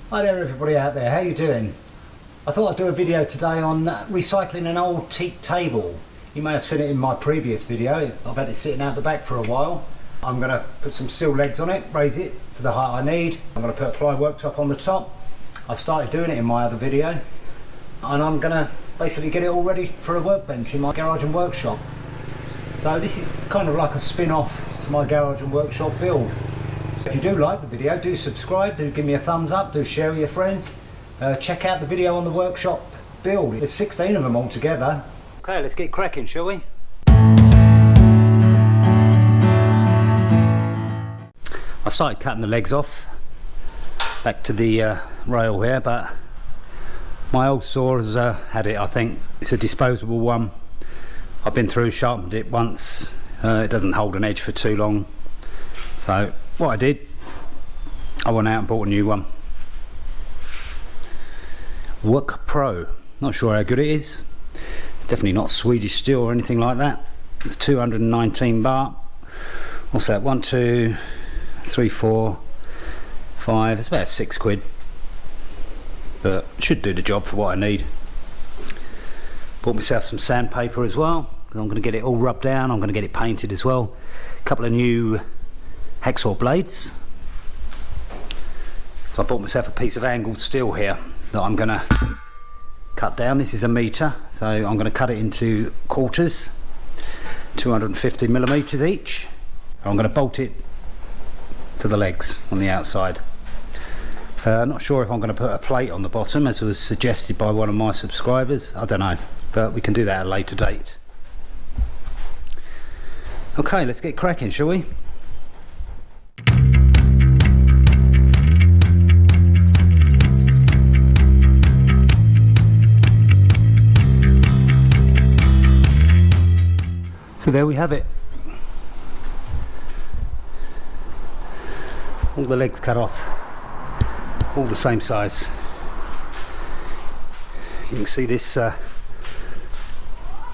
Hi there everybody out there, how you doing? I thought I'd do a video today on recycling an old teak table. You may have seen it in my previous video. I've had it sitting out the back for a while. I'm going to put some steel legs on it, raise it to the height I need. I'm going to put a ply worktop on the top. I started doing it in my other video. And I'm going to basically get it all ready for a workbench in my garage and workshop. So this is kind of like a spin-off to my garage and workshop build. If you do like the video, do subscribe, do give me a thumbs up, do share with your friends. Check out the video on the workshop build. There's 16 of them all together. Okay, let's get cracking, shall we? I started cutting the legs off back to the rail here, but my old saw has had it, I think. It's a disposable one. I've been through, sharpened it once. It doesn't hold an edge for too long. So what I did, I went out and bought a new one. Work Pro. Not sure how good it is. It's definitely not Swedish steel or anything like that. It's 219 baht. What's that? 1, 2, 3, 4, 5. It's about £6. But it should do the job for what I need. Bought myself some sandpaper as well, because I'm going to get it all rubbed down. I'm going to get it painted as well. A couple of new hacksaw blades. So I bought myself a piece of angled steel here that I'm going to cut down. This is a metre, so I'm going to cut it into quarters, 250mm each. I'm going to bolt it to the legs on the outside. Not sure if I'm going to put a plate on the bottom, as was suggested by one of my subscribers. I don't know, but we can do that at a later date. Okay, let's get cracking, shall we? So there we have it. All the legs cut off, all the same size. You can see this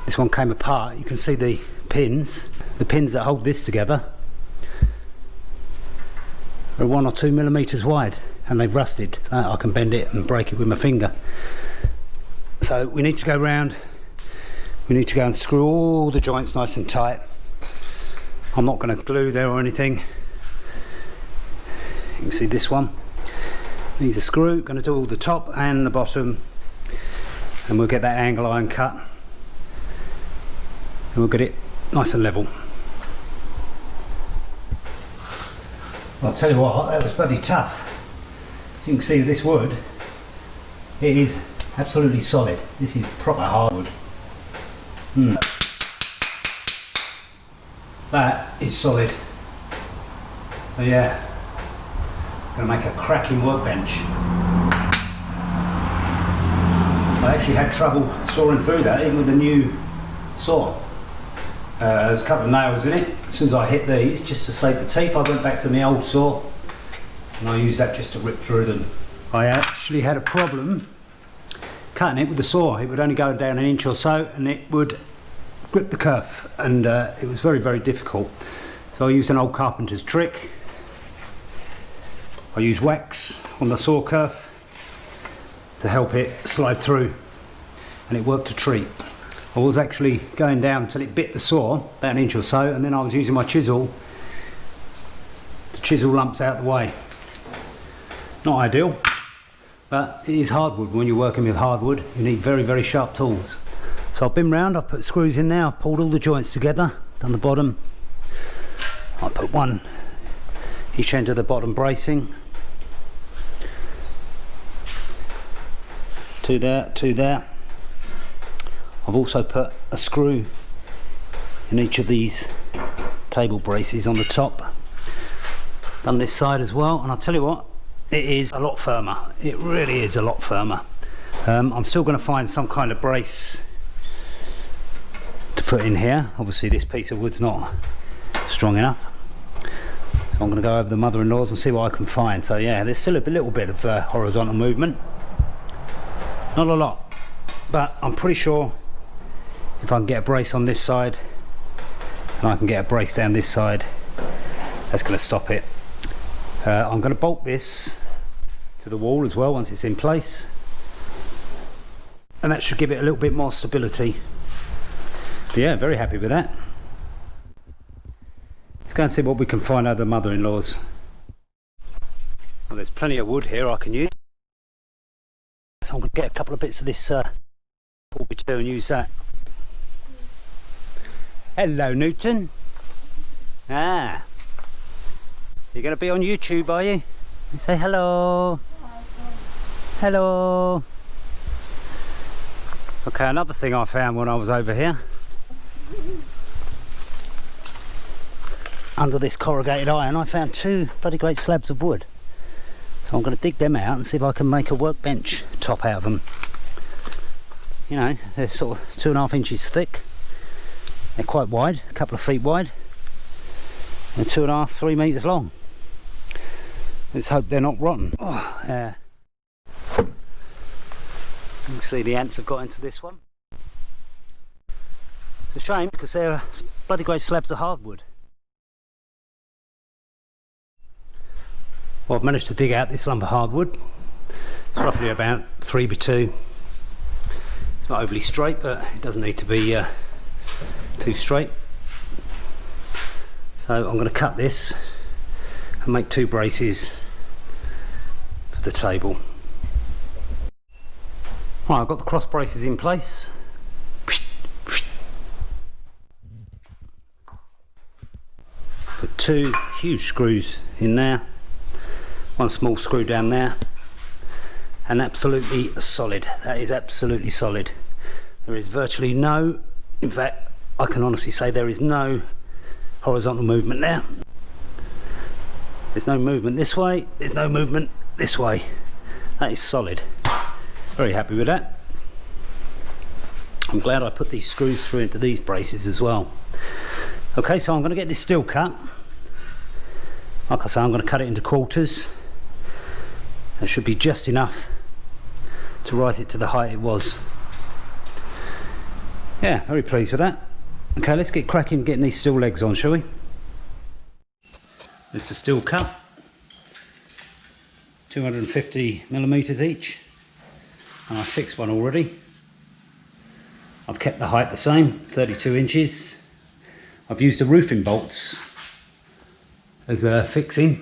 this one came apart. You can see the pins that hold this together are 1 or 2mm wide, and they've rusted. I can bend it and break it with my finger. So we need to go round. We need to go and screw all the joints nice and tight. I'm not going to glue there or anything. You can see this one needs a screw. Going to do all the top and the bottom, and we'll get that angle iron cut, and we'll get it nice and level. I'll tell you what, that was bloody tough. As you can see with this wood, it is absolutely solid. This is proper hardwood. That is solid. So yeah, gonna make a cracking workbench. I actually had trouble sawing through that even with the new saw. There's a couple of nails in it. As soon as I hit these, just to save the teeth, I went back to my old saw and I used that just to rip through them. I actually had a problem cutting it with the saw. It would only go down an inch or so and it would grip the kerf, and it was very, very difficult. So I used an old carpenter's trick. I used wax on the saw kerf to help it slide through, and it worked a treat. I was actually going down until it bit the saw, about an inch or so, and then I was using my chisel to chisel lumps out the way. Not ideal, but it is hardwood. When you're working with hardwood, you need very, very sharp tools. So I've been round, I've put screws in there, I've pulled all the joints together, done the bottom. I put one each end of the bottom bracing. Two there, two there. I've also put a screw in each of these table braces on the top. Done this side as well, and I'll tell you what, it is a lot firmer. It really is a lot firmer. I'm still going to find some kind of brace to put in here. Obviously this piece of wood's not strong enough, so I'm going to go over the mother-in-law's and see what I can find. So yeah, there's still a little bit of horizontal movement, not a lot, but I'm pretty sure if I can get a brace on this side and I can get a brace down this side, that's going to stop it. I'm going to bolt this to the wall as well once it's in place, and that should give it a little bit more stability. But yeah, very happy with that. Let's go and see what we can find out of the mother-in-law's. Well, there's plenty of wood here I can use, so I'm going to get a couple of bits of this 4x2 and use that. Hello, Newton. Ah, you're going to be on YouTube, are you? Say hello. Hello. Okay, another thing I found when I was over here, under this corrugated iron, I found two bloody great slabs of wood. So I'm going to dig them out and see if I can make a workbench top out of them. You know, they're sort of 2.5 inches thick. They're quite wide, a couple of feet wide. And 2.5, 3 metres long. Let's hope they're not rotten. Oh, yeah. You can see the ants have got into this one. It's a shame because they're bloody great slabs of hardwood. Well, I've managed to dig out this lump of hardwood. It's roughly about 3x2. It's not overly straight, but it doesn't need to be too straight. So I'm going to cut this and make 2 braces for the table. Right, I've got the cross braces in place. Put 2 huge screws in there, 1 small screw down there, and absolutely solid. That is absolutely solid. There is virtually no, in fact I can honestly say there is no horizontal movement there. There's no movement this way, there's no movement this way. That is solid. Very happy with that. I'm glad I put these screws through into these braces as well. Okay, so I'm going to get this steel cut. Like I say, I'm going to cut it into quarters. That should be just enough to rise it to the height it was. Yeah, very pleased with that. Okay, let's get cracking getting these steel legs on, shall we? This is the steel cut. 250mm each. And I fixed one already. I've kept the height the same, 32 inches. I've used the roofing bolts as a fixing.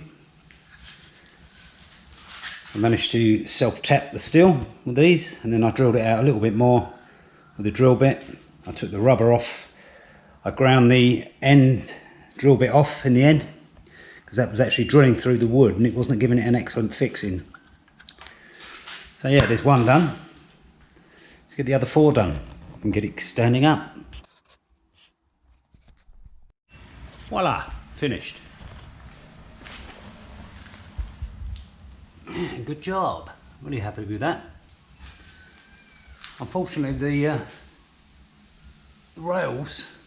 I managed to self-tap the steel with these, and then I drilled it out a little bit more with the drill bit. I took the rubber off. I ground the end drill bit off in the end because that was actually drilling through the wood and it wasn't giving it an excellent fixing. So yeah, there's one done. Let's get the other 4 done and get it standing up. Voila, finished. Yeah, good job. Really happy with that. Unfortunately, the rails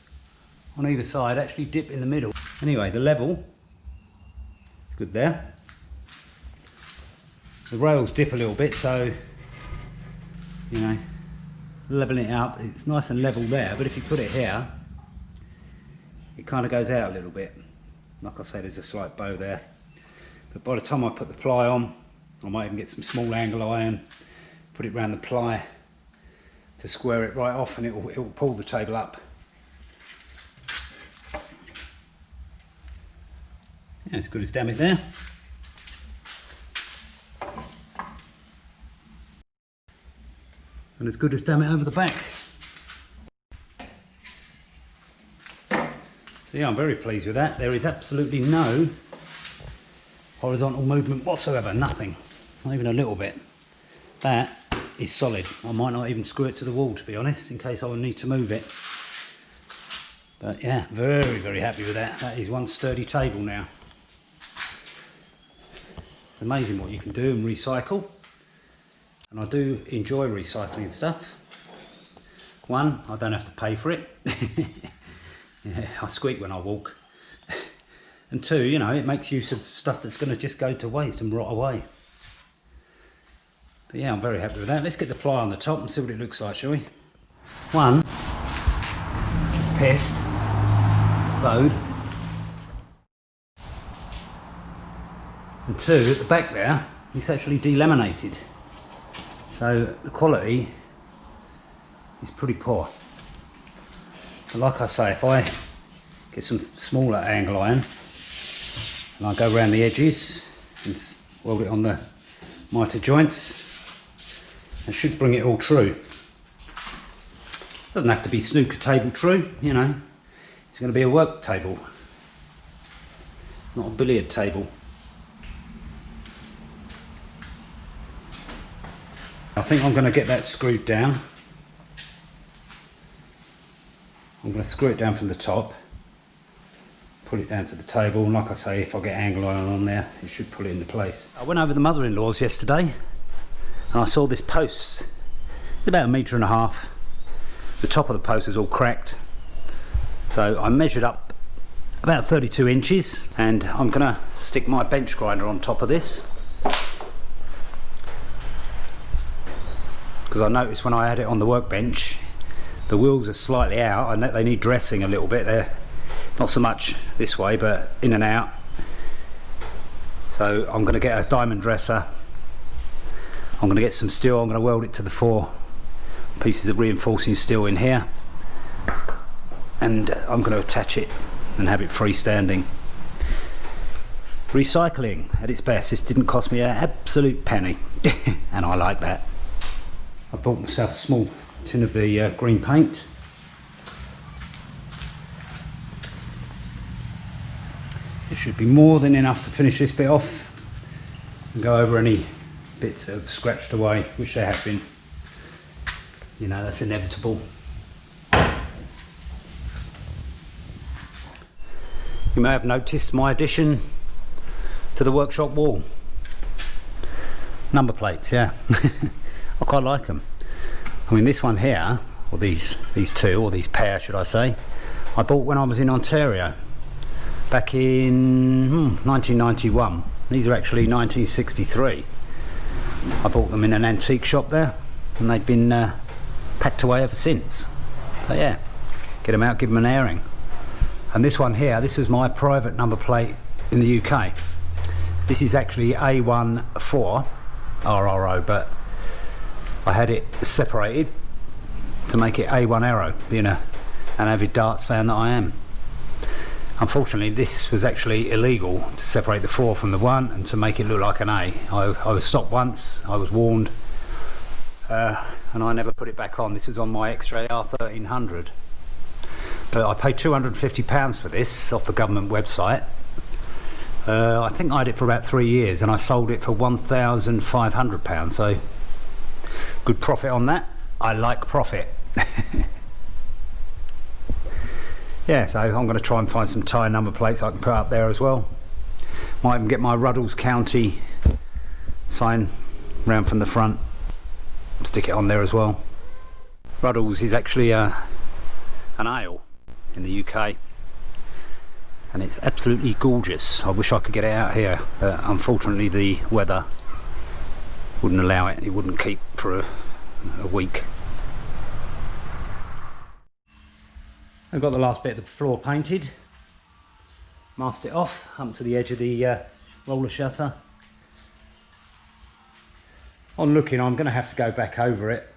on either side actually dip in the middle. Anyway, the level is good there. The rails dip a little bit, so you know, leveling it up, it's nice and level there, but if you put it here, it kind of goes out a little bit. Like I say, there's a slight bow there, but by the time I put the ply on, I might even get some small angle iron, put it around the ply to square it right off, and it will pull the table up. Yeah, as good as damn it there. And as good as damn it over the back. So yeah, I'm very pleased with that. There is absolutely no horizontal movement whatsoever, nothing, not even a little bit. That is solid. I might not even screw it to the wall, to be honest, in case I will need to move it. But yeah, very, very happy with that. That is one sturdy table now. It's amazing what you can do and recycle. And I do enjoy recycling stuff. One, I don't have to pay for it. Yeah, I squeak when I walk. And 2, you know, it makes use of stuff that's going to just go to waste and rot away. But yeah, I'm very happy with that. Let's get the ply on the top and see what it looks like, shall we? 1, it's pissed, it's bowed. And 2, at the back there, it's actually delaminated. So the quality is pretty poor. But like I say, if I get some smaller angle iron and I go around the edges and weld it on the mitre joints, it should bring it all true. Doesn't have to be snooker table true, you know. It's going to be a work table, not a billiard table. I think I'm going to get that screwed down. I'm going to screw it down from the top, pull it down to the table, and like I say, if I get angle iron on there, it should pull it into place. I went over to the mother-in-law's yesterday and I saw this post. It's about 1.5 meters. The top of the post is all cracked. So I measured up about 32 inches and I'm going to stick my bench grinder on top of this. Because I noticed when I had it on the workbench, the wheels are slightly out and they need dressing a little bit. They're not so much this way, but in and out. So I'm going to get a diamond dresser. I'm going to get some steel. I'm going to weld it to the 4 pieces of reinforcing steel in here. And I'm going to attach it and have it freestanding. Recycling at its best. This didn't cost me an absolute penny. And I like that. I bought myself a small tin of the green paint. It should be more than enough to finish this bit off and go over any bits that have scratched away, which there have been. You know, that's inevitable. You may have noticed my addition to the workshop wall. Number plates, yeah. I quite like them. I mean, this one here, or these two, or these pair should I say, I bought when I was in Ontario back in 1991. These are actually 1963. I bought them in an antique shop there and they've been packed away ever since. So yeah, get them out, give them an airing. And this one here, this is my private number plate in the UK. This is actually A14 RRO, but I had it separated to make it A1 Aero, being an avid darts fan that I am. Unfortunately, this was actually illegal to separate the 4 from the 1 and to make it look like an A. I was stopped once, I was warned, and I never put it back on. This was on my X-Ray R1300. But I paid £250 for this off the government website. I think I had it for about 3 years and I sold it for £1,500, so good profit on that. I like profit. Yeah, so I'm going to try and find some Thai number plates I can put up there as well. Might even get my Ruddles County sign round from the front, stick it on there as well. Ruddles is actually an ale in the UK and it's absolutely gorgeous. I wish I could get it out here, but unfortunately the weather wouldn't allow it. It wouldn't keep for a week. I've got the last bit of the floor painted, masked it off up to the edge of the roller shutter. On looking, I'm going to have to go back over it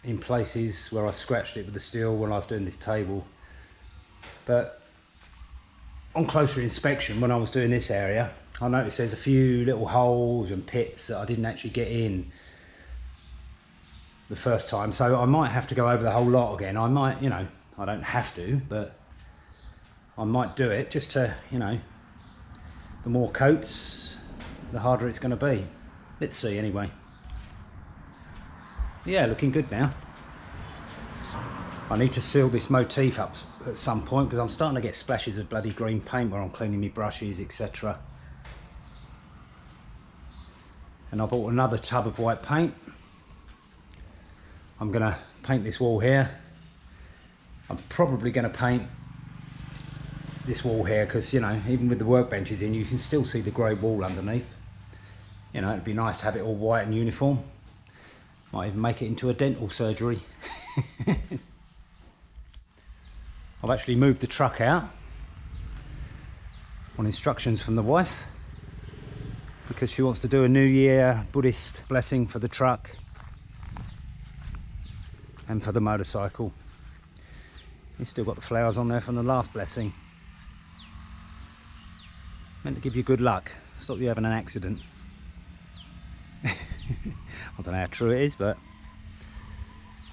in places where I've scratched it with the steel when I was doing this table, but on closer inspection when I was doing this area I noticed there's a few little holes and pits that I didn't actually get in the first time, so I might have to go over the whole lot again. I might, you know, I don't have to, but I might do it just to, you know, the more coats the harder it's going to be. Let's see anyway. Yeah, looking good now. I need to seal this motif up at some point because I'm starting to get splashes of bloody green paint where I'm cleaning my brushes, etc. And I bought another tub of white paint. I'm going to paint this wall here. I'm probably going to paint this wall here because, you know, even with the workbenches in, you can still see the grey wall underneath. You know, it'd be nice to have it all white and uniform. Might even make it into a dental surgery. I've actually moved the truck out on instructions from the wife. because she wants to do a New Year Buddhist blessing for the truck and for the motorcycle. You've still got the flowers on there from the last blessing. Meant to give you good luck, stop you having an accident. I don't know how true it is, but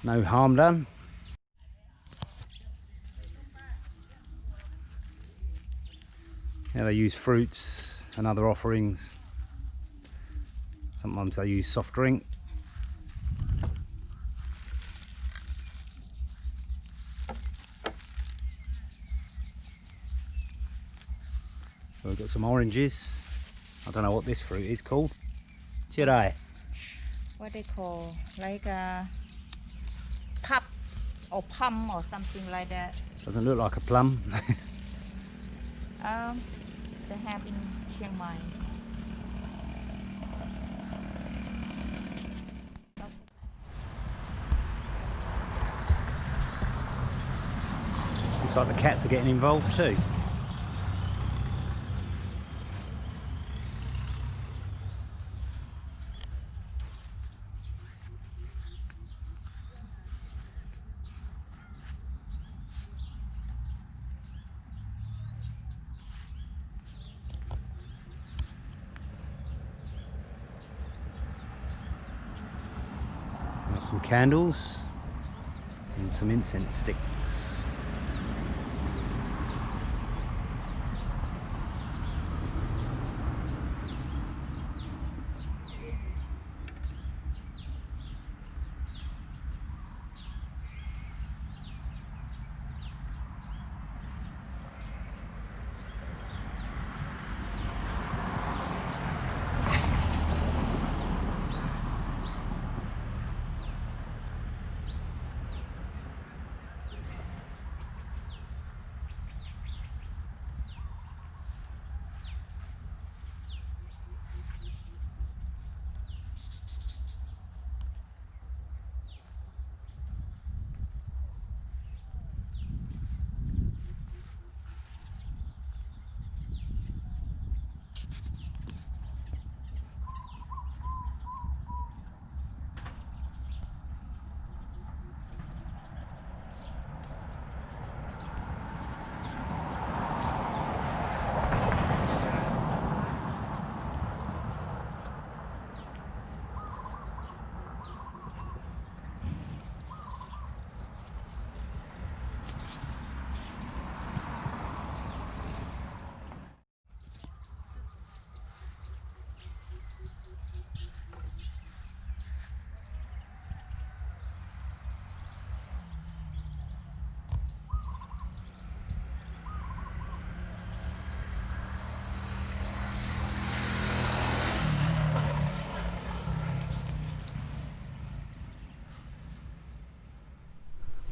no harm done. Yeah, they use fruits and other offerings. Sometimes they use soft drink. So we've got some oranges. I don't know what this fruit is called. Chirai. What they call, like a cup or plum or something like that. Doesn't look like a plum. They have in Chiang Mai. Looks like the cats are getting involved too. Got some candles and some incense sticks.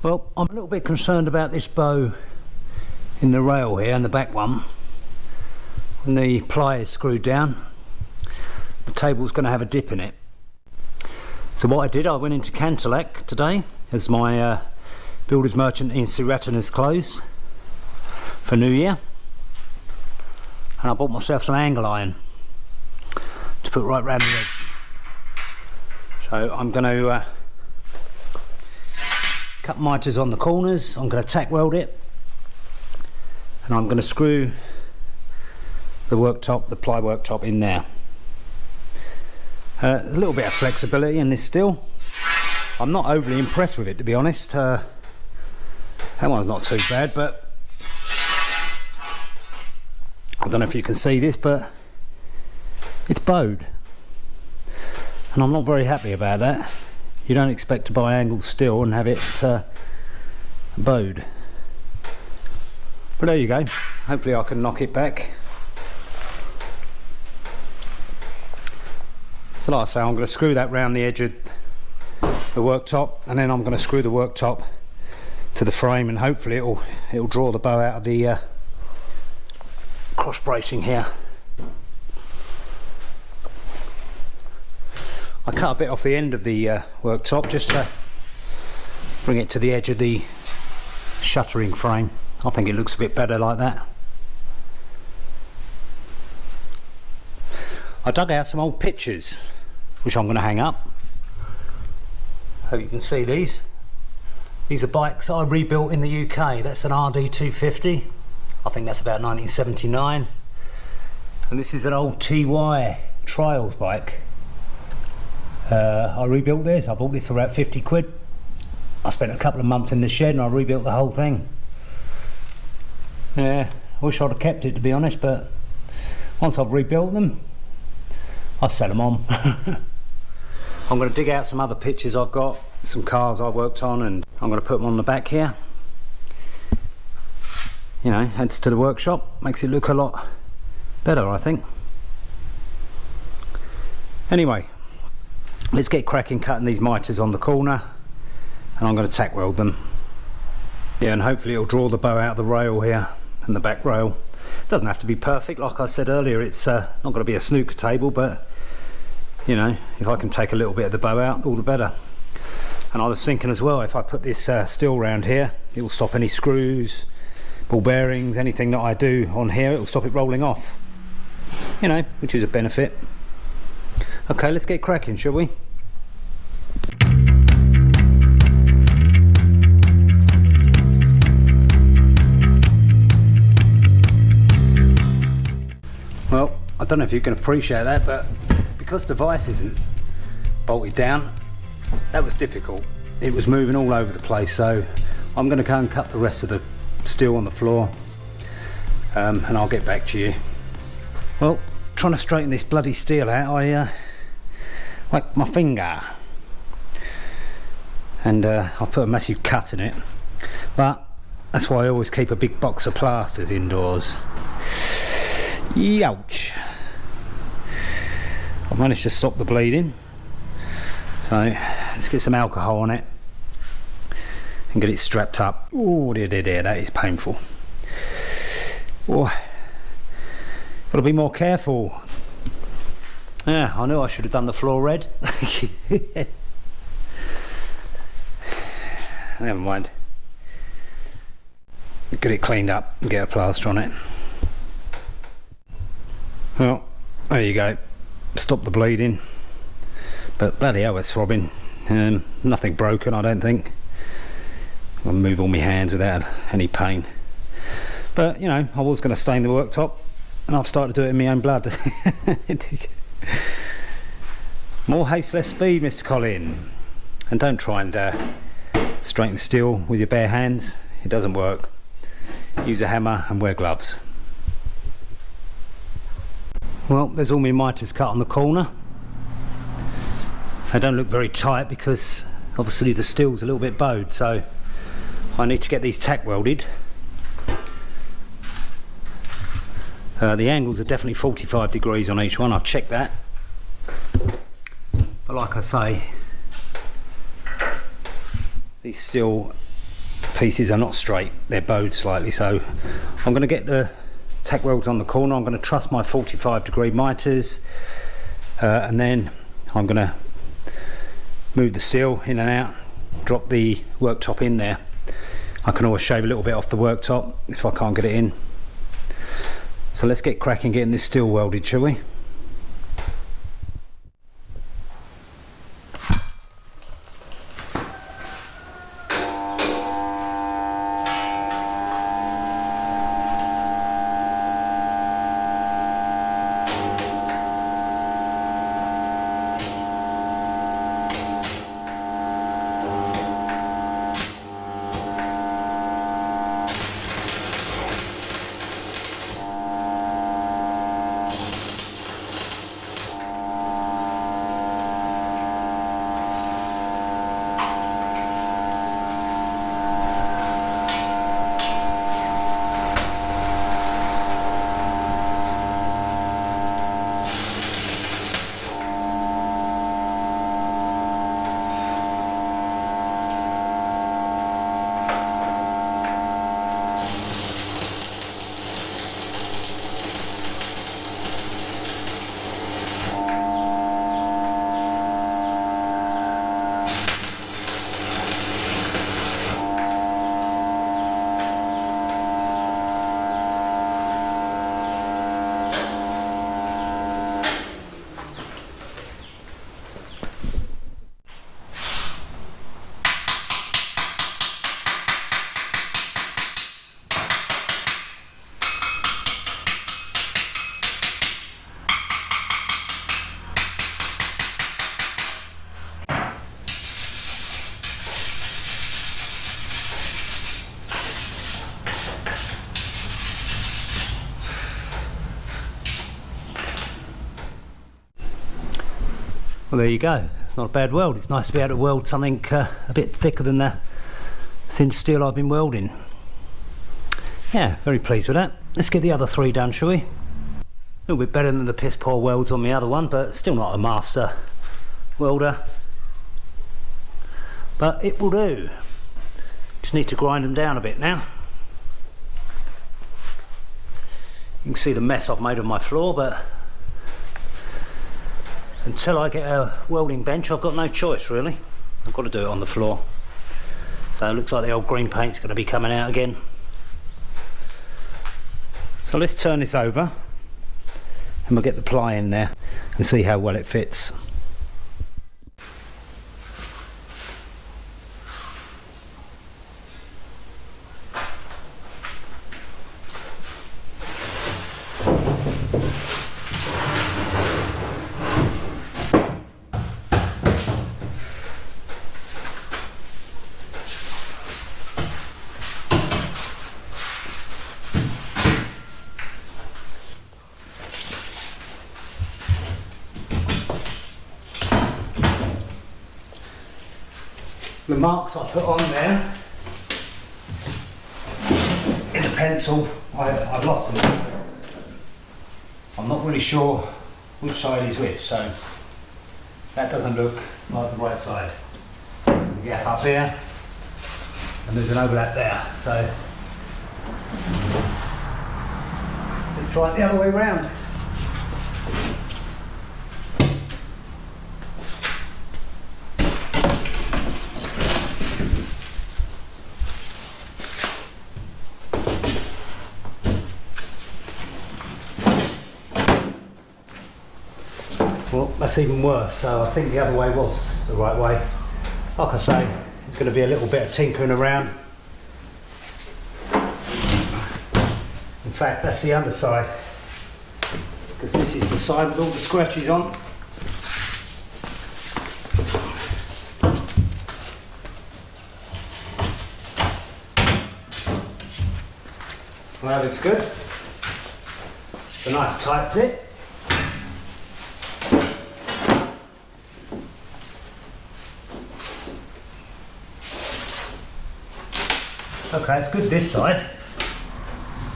Well, I'm a little bit concerned about this bow in the rail here, and the back one. When the ply is screwed down, the table's going to have a dip in it. So what I did, I went into Cantelak today, as my builder's merchant in Suratin has closed for New Year. And I bought myself some angle iron to put right round the edge. So I'm going to cut miters on the corners. I'm going to tack weld it, and I'm going to screw the worktop, the ply worktop in there. There's a little bit of flexibility in this still. I'm not overly impressed with it, to be honest. That one's not too bad, but I don't know if you can see this, but it's bowed, and I'm not very happy about that. You don't expect to buy angled steel and have it bowed. But there you go. Hopefully I can knock it back. So like I say, I'm going to screw that round the edge of the worktop, and then I'm going to screw the worktop to the frame, and hopefully it'll draw the bow out of the cross bracing here. I cut a bit off the end of the worktop just to bring it to the edge of the shuttering frame. I think it looks a bit better like that. I dug out some old pictures, which I'm going to hang up. Hope you can see these. These are bikes I rebuilt in the UK. That's an RD250. I think that's about 1979. And this is an old TY Trials bike. I rebuilt this. I bought this for about 50 quid. I spent a couple of months in the shed and I rebuilt the whole thing. Yeah, I wish I'd have kept it, to be honest, but once I've rebuilt them, I'll sell them on. I'm going to dig out some other pictures I've got, some cars I worked on, and I'm going to put them on the back here. You know, adds to the workshop, makes it look a lot better, I think. Anyway, let's get cracking cutting these miters on the corner, and I'm going to tack weld them. Yeah, and hopefully it'll draw the bow out of the rail here and the back rail. It doesn't have to be perfect, like I said earlier. It's not going to be a snooker table, but you know, if I can take a little bit of the bow out, all the better. And I was thinking as well, if I put this steel round here, it will stop any screws, ball bearings, anything that I do on here, it will stop it rolling off. You know, which is a benefit. Okay, let's get cracking, shall we? Well, I don't know if you can appreciate that, but because the vise isn't bolted down, that was difficult. It was moving all over the place, so I'm going to go and cut the rest of the steel on the floor, and I'll get back to you. Well, trying to straighten this bloody steel out, I whacked my finger, and I put a massive cut in it, but that's why I always keep a big box of plasters indoors. Youch! I've managed to stop the bleeding, so let's get some alcohol on it and get it strapped up. Oh dear, dear, dear, that is painful. Oh, got to be more careful. Yeah, I knew I should have done the floor red. Never mind. Get it cleaned up and get a plaster on it. Well, there you go. Stop the bleeding. But bloody hell, it's throbbing. Nothing broken, I don't think. I'll move all my hands without any pain. But, you know, I was going to stain the worktop, and I've started to do it in my own blood. More haste, less speed, Mr. Colin. And don't try and straighten steel with your bare hands. It doesn't work. Use a hammer and wear gloves. Well, there's all my miters cut on the corner. They don't look very tight because obviously the steel's a little bit bowed, so I need to get these tack welded. The angles are definitely 45 degrees on each one, I've checked that. But like I say, these steel pieces are not straight, they're bowed slightly, so I'm going to get the tack welds on the corner. I'm going to truss my 45 degree miters, and then I'm going to move the steel in and out, drop the worktop in there. I can always shave a little bit off the worktop if I can't get it in. So let's get cracking getting this steel welded, shall we? Well, there you go. It's not a bad weld. It's nice to be able to weld something a bit thicker than the thin steel I've been welding. Yeah, very pleased with that. Let's get the other 3 done, shall we? A little bit better than the piss poor welds on the other one, but still not a master welder. But it will do. Just need to grind them down a bit now. You can see the mess I've made on my floor, but until I get a welding bench, I've got no choice really. I've got to do it on the floor. So it looks like the old green paint's going to be coming out again. So let's turn this over and we'll get the ply in there and see how well it fits. The marks I put on there in the pencil, I've lost them. I'm not really sure which side is which, so that doesn't look like the right side. There's a gap up here and there's an overlap there, so let's try it the other way around. Well, that's even worse, so I think the other way was the right way. Like I say, it's going to be a little bit of tinkering around. In fact, that's the underside, because this is the side with all the scratches on. Well, that looks good. It's a nice tight fit. Okay, it's good this side,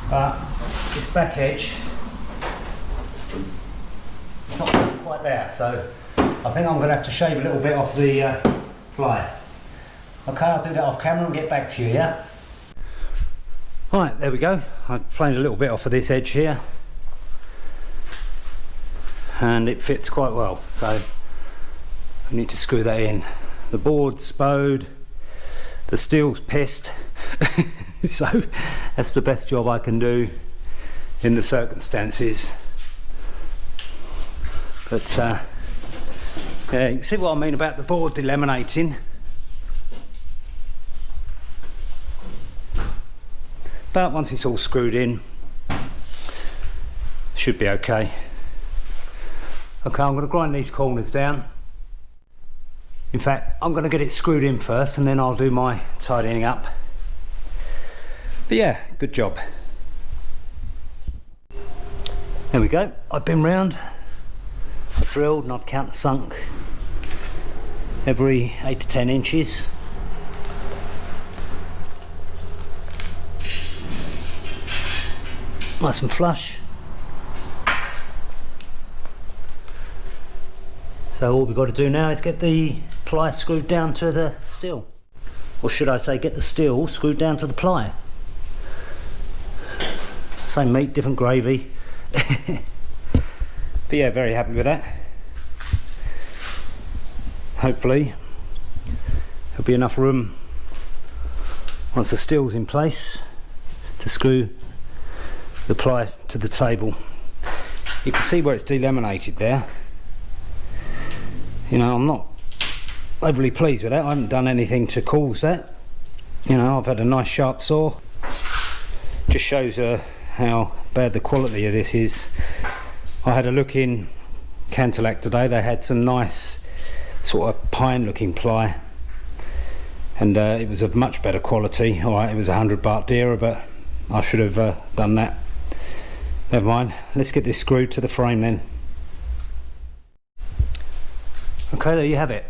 but this back edge, it's not quite there, so I think I'm going to have to shave a little bit off the ply. Okay, I'll do that off camera and get back to you, yeah? Right, there we go. I've planed a little bit off of this edge here, and it fits quite well, so I need to screw that in. The board's bowed, the steel's pissed. So that's the best job I can do in the circumstances. But yeah, you can see what I mean about the board delaminating. But once it's all screwed in, should be okay. Okay, I'm going to grind these corners down. In fact, I'm going to get it screwed in first and then I'll do my tidying up. But yeah, good job. There we go. I've been round, I've drilled and I've countersunk every 8 to 10 inches. Nice and flush. So all we've got to do now is get the ply screwed down to the steel. Or should I say get the steel screwed down to the ply. Same meat, different gravy. But yeah, very happy with that. Hopefully there'll be enough room once the steel's in place to screw the ply to the table. You can see where it's delaminated there. You know, I'm not overly pleased with that. I haven't done anything to cause that. You know, I've had a nice sharp saw. Just shows how bad the quality of this is. I had a look in Canterlac today. They had some nice sort of pine looking ply and it was of much better quality. Alright, it was £100 dearer, but I should have done that. Never mind, let's get this screwed to the frame then. Okay, there you have it.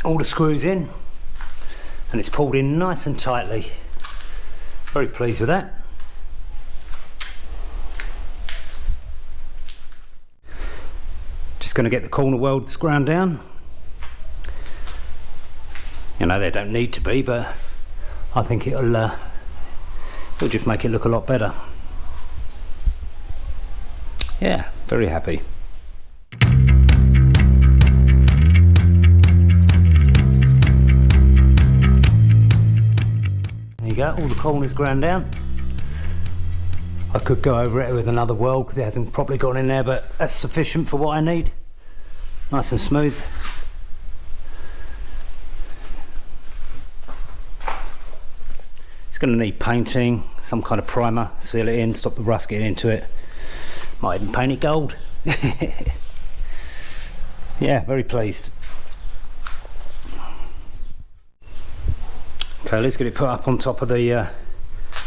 All the screws in, and it's pulled in nice and tightly. Very pleased with that. Just going to get the corner welds ground down. You know, they don't need to be, but I think it'll just make it look a lot better. Yeah, very happy. There you go, all the corners ground down. I could go over it with another weld because it hasn't properly gone in there, but that's sufficient for what I need. Nice and smooth. It's going to need painting, some kind of primer, seal it in, stop the rust getting into it. Might even paint it gold. Yeah, very pleased. Okay, let's get it put up on top of the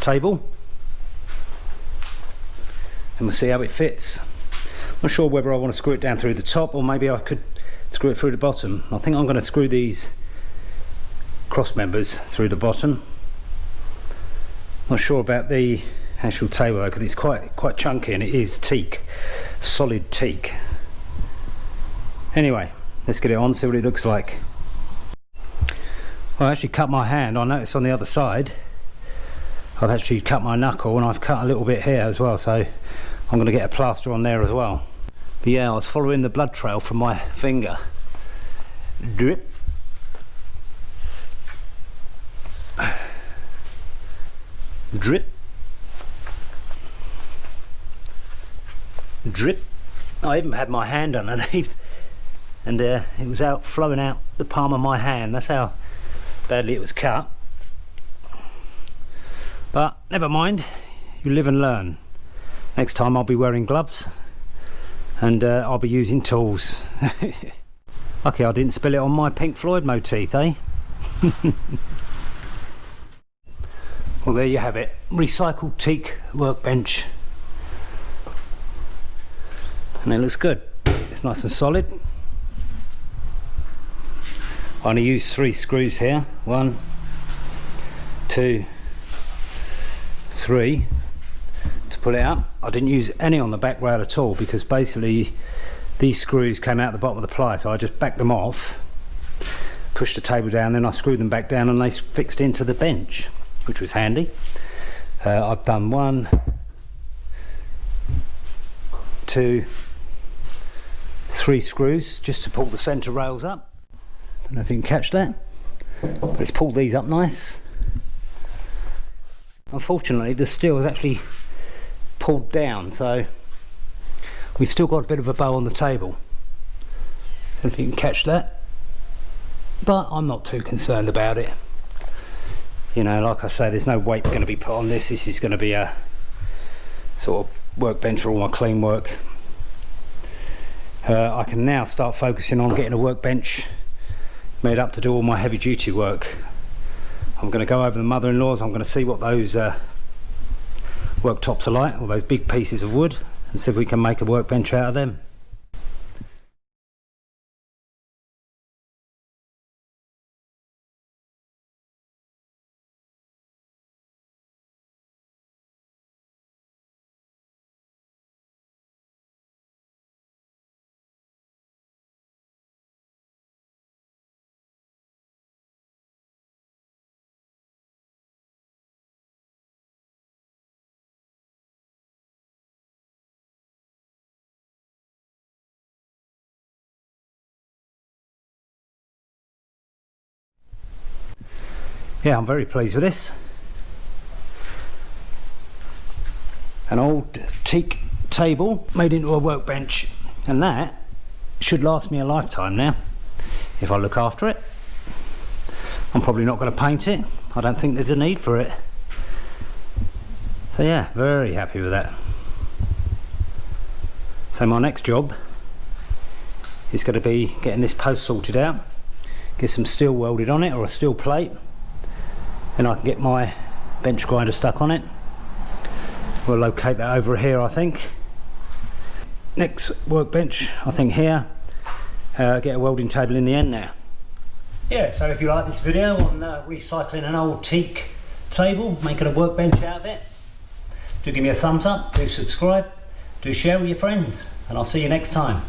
table, and we'll see how it fits. I'm not sure whether I want to screw it down through the top or maybe I could screw it through the bottom. I think I'm going to screw these cross members through the bottom. Not sure about the actual table though, because it's quite chunky, and it is teak, solid teak. Anyway, let's get it on, see what it looks like. Well, I actually cut my hand. I noticed on the other side I've actually cut my knuckle, and I've cut a little bit here as well, so I'm going to get a plaster on there as well. But yeah, I was following the blood trail from my finger. Drip. Drip. Drip. I even had my hand underneath, and it was out flowing out the palm of my hand. That's how badly it was cut. But never mind, you live and learn. Next time I'll be wearing gloves, and I'll be using tools. Lucky I didn't spill it on my Pink Floyd motif, eh? Well, there you have it. Recycled teak workbench. And it looks good. It's nice and solid. I only used 3 screws here. 1, 2, 3 to pull it up. I didn't use any on the back rail at all, because basically these screws came out the bottom of the ply, so I just backed them off, pushed the table down, then I screwed them back down, and they fixed into the bench, which was handy. I've done 1, 2, 3 screws just to pull the centre rails up. Don't know if you can catch that, but it's pulled these up nice. Unfortunately the steel is actually pulled down, so we've still got a bit of a bow on the table. Don't know if you can catch that, but I'm not too concerned about it. You know, like I say, there's no weight going to be put on this. This is going to be a sort of workbench for all my clean work. I can now start focusing on getting a workbench made up to do all my heavy duty work. I'm going to go over the mother-in-law's. I'm going to see what those worktops are like, all those big pieces of wood, and see if we can make a workbench out of them. Yeah, I'm very pleased with this. An old teak table made into a workbench, and that should last me a lifetime now if I look after it. I'm probably not going to paint it. I don't think there's a need for it. So yeah, very happy with that. So my next job is going to be getting this post sorted out, get some steel welded on it, or a steel plate. Then I can get my bench grinder stuck on it. We'll locate that over here, I think. Next workbench, I think here, get a welding table in the end now. Yeah, so if you like this video on recycling an old teak table, making a workbench out of it, do give me a thumbs up, do subscribe, do share with your friends, and I'll see you next time.